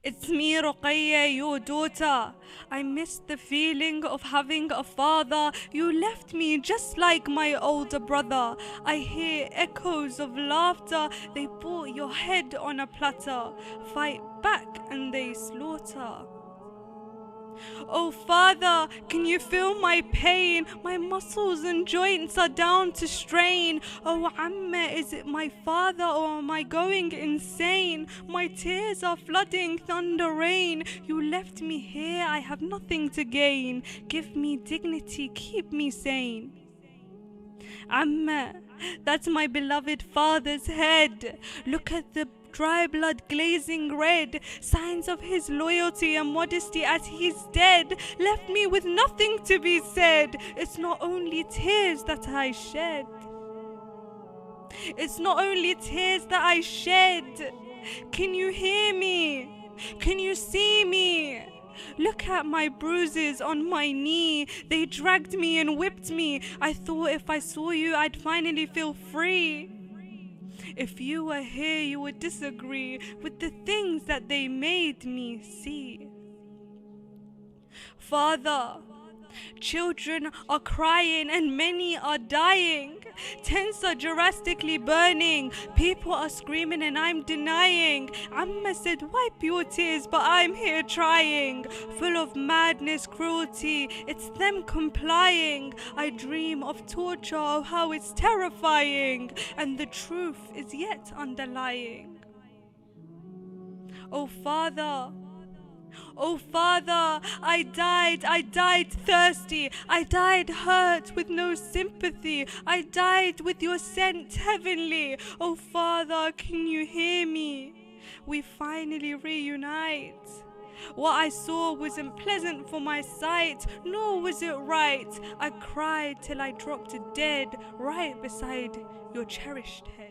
It's me, Ruqayaa, your daughter. I missed the feeling of having a father. You left me just like my older brother. I hear echoes of laughter. They brought your head on a platter. Fight back and they slaughter. Oh Father, can you feel my pain? My muscles and joints are down to strain. Oh Amma, is it my father or am I going insane? My tears are flooding thunder rain. You left me here, I have nothing to gain. Give me dignity, keep me sane. Amma, that's my beloved father's head. Look at the dry blood glazing red, signs of his loyalty and modesty as he's dead. Left me with nothing to be said. It's not only tears that I shed. It's not only tears that I shed. Can you hear me? Can you see me? Look at my bruises on my knee. They dragged me and whipped me. I thought if I saw you, I'd finally feel free. If you were here, you would disagree with the things that they made me see. Father, children are crying and many are dying. Tents are drastically burning. People are screaming and I'm denying. Amma said, wipe your tears, but I'm here trying. Full of madness, cruelty, it's them complying. I dream of torture, oh how it's terrifying. And the truth is yet underlying. Oh Father, oh Father, I died thirsty. I died hurt with no sympathy. I died with your scent heavenly. Oh Father, can you hear me? We finally reunite. What I saw wasn't pleasant for my sight, nor was it right. I cried till I dropped dead right beside your cherished head.